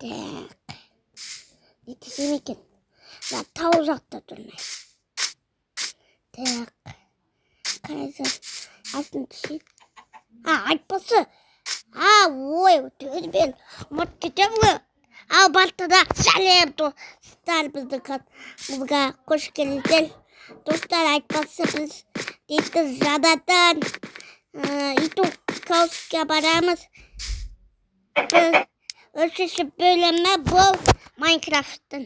Так. Yetişim ekan. Ben ta uzakta durmayayım. Так. Kayser. Aslında düşün. Айтпасы. Ой, төзбел. Вот кетемгі. Балтыда сәлем достар біздің каналымызға қош келдіңіздер. Достар, айтпасы біз дейді жаңадан итукаусқа барамыз. Біз үшінші бөлімі бұл Майнкрафттың.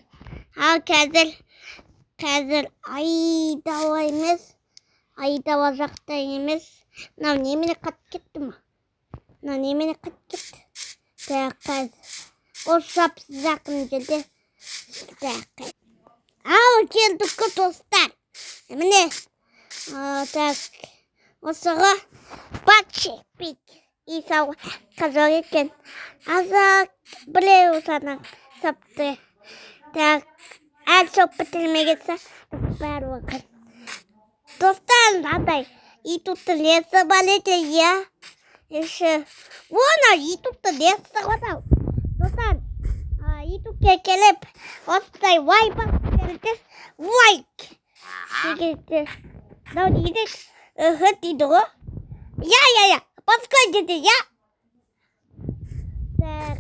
Қазір айдалаймыз. Айдала жақта емес. Мынау немене қатып кетті ма? Так, қазір. Ол жақын жерде. Так. Келдік қой достар. Міне. Так. Осыға батшепик. Исауға қазақ екен. Азақ білеу сана сапты. Так. Сол бітірмегенсі бәрі оқын. Достар, мынандай ютубты лесі балеті, я. Еще. Вон, ютубты лесі ғадау. Достар, ютубке келіп, осындай лайк беріңіз. Лайк. Сегізді. Мынау дейді, дейді ғой. Я. Басқа дейді, я. Так.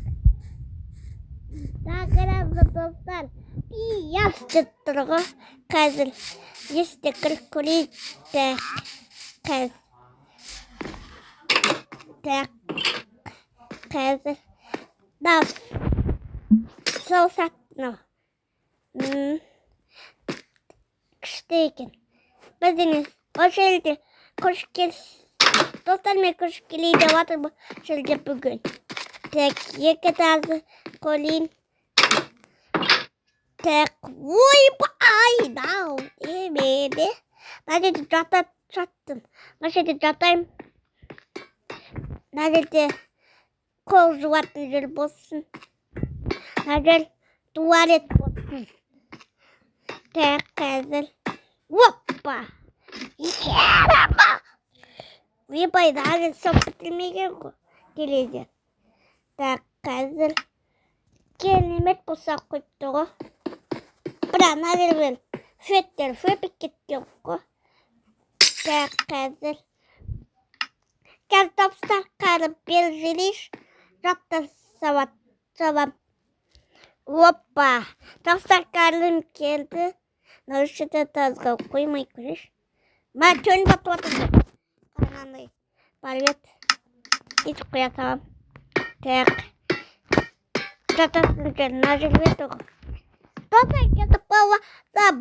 Қараңғы достар. Ясты тұрғы. Қазір. Есте кіріп көрейік. Так. Так. Қазір. Сол саттың. Күшті екен. Біздіңіз осы елде көш келсіз. Достармен көш келейді ватыр бұл жерде бүгін. Так, екі тазы қолейін. Так, ойбай, дау, емеде. Мына жерде жаттым. Мына жерде жатайым. Мына жерде қол жуатын жер болсын. Мына жер туалет болсын. Так, қазір. Оппа! Ойбай, мына жер сол бітілмеген ғой. Келеді. Так, қазір. Керемет болса қойыпты ғой. Бірақ мына жермен феттер фөпіп кеткен ғой. Так, қазір. Қазір тапсақ қарып белгілейш. Жатта сабам. Оппа! Тапсақ қарым келді. Мына үшіде тазға қоймай көреш. Ма төн батып атыр. Қарғандай. Балет. Ит қоя салам. Так. Жатасын жер. Мына жерге тұғы. Достар, кетіп бала.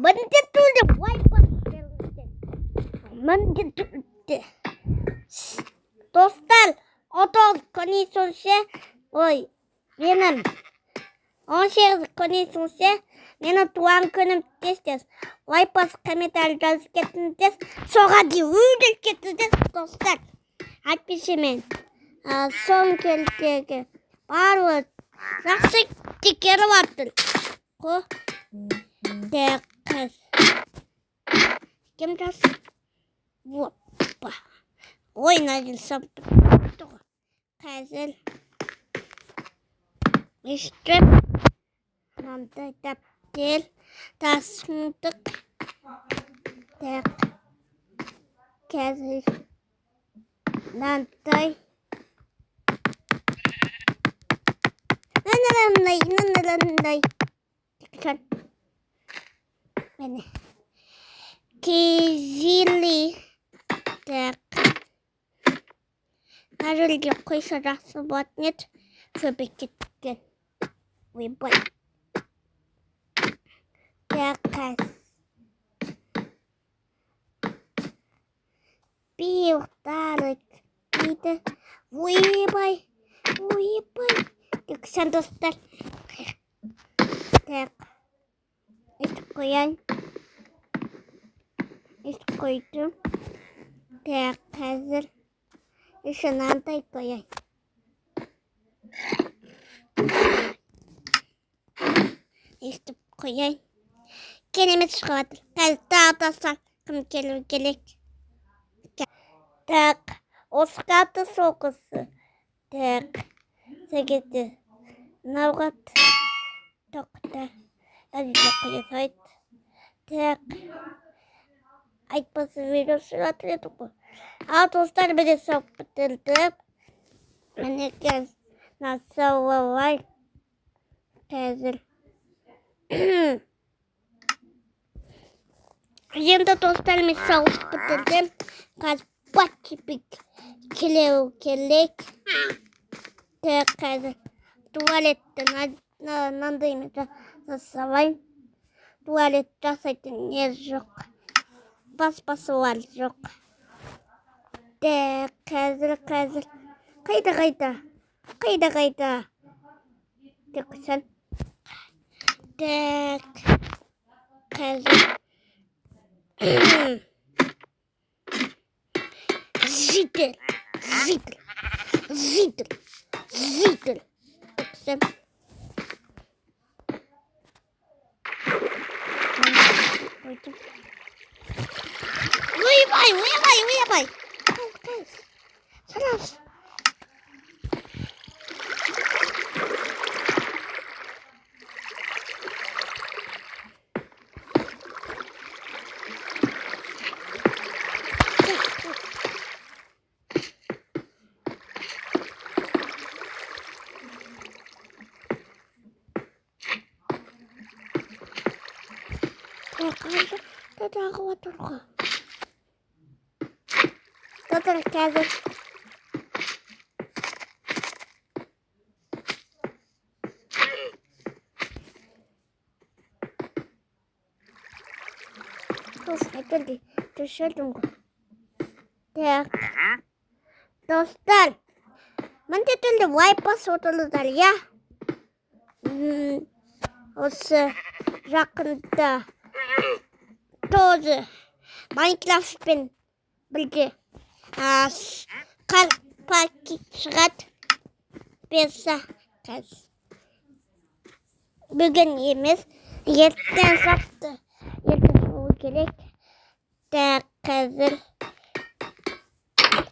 Міндетті өлді. Міндетті өлді. Достар, 30 күні сонше, менің 18 күні сонше, менің туған күнім тестес. Лайпас комментарий жазып кетіңіздер. Соған дейін үйден кетіңіздер, достар. Әйтпесе мен соң келдегі барлығы жақсы текеріп аттыр. Так, кем жасы? Оппа. Ой, наден сапты. Қазір. Еще. Мынандай дәптер. Тасындық. Так. Қазір. Мынандай. Мынандай. Міне. Кезілі. Так. Мына жерге қойса жақсы болатын еді. Көбек кеткен. Ойбай. Так, қазір. Биылдары дейді. Ойбай. Сән достар. Так. Өйтіп қояйын. Өйтіп қойдым. Так, қазір. Еще мынандай қояйын. Өйтіп қояйын. Керемет шығып жатыр. Қазір тағы достар. Кім келу керек? Так. Осы қатты соқысы. Так. Сегізді. Навгат тоқта әзірлік сайт. Так, айтпасы видеосы атыреді бұл. Ал достар біде сау бітірдіп. Мінекен насауалай қазір. Енді достар мен сау бітірдім. Қазір бәтчіпік келеу келек. Так, қазір туалетті нандаймен жасалайын. Туалет жасайтын не жоқ. Баспасуар жоқ. Так, қазір. Қайда. Так, сәл. Так, қазір. Зитер. Так, сәл. Уйбай. Сарас. Тағы отырға. Достар қазір. Айтылды. Түшілдім ғой. Так. Достар. Мінде тілді вайпас отырлыздар, я? Осы жақында тоже Майнкрафтпен бірге пакет шығады. Берса қазір. Бүгін емес, ертең сақты. Ертең болу керек. Так, қазір.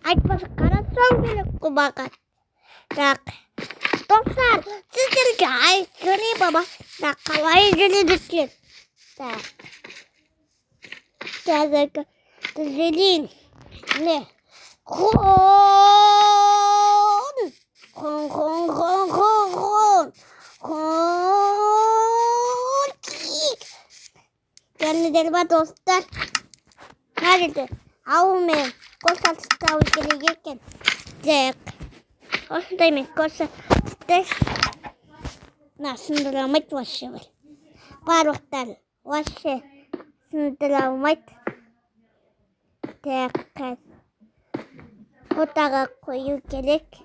Айтпасы қарасам керек құбаға. Так. Достар, сіздерге айқыры баба. Так, қалай жүреді екен. Так. Қазіргі түзелейін. Не? Gördünüz mü dostlar? Nerede? Avmayın. Koşan tutağı gelirken. Tek. Hoşdayım. Koşan tutağı. Sındıramayt vaşı var. Parvaklar. Vaşı. Sındıramayt. Tek. Otağa koyu gerek.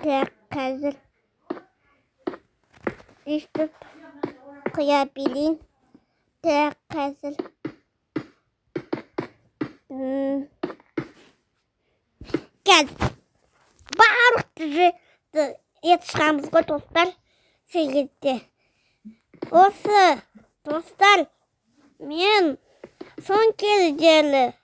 Tek. Hazır. İşte koyabilin. Tek. Hazır. Gel. Bağırık yetişkamız koy dostlar. Sevgili. Осы dostlar. Men son kez geldi.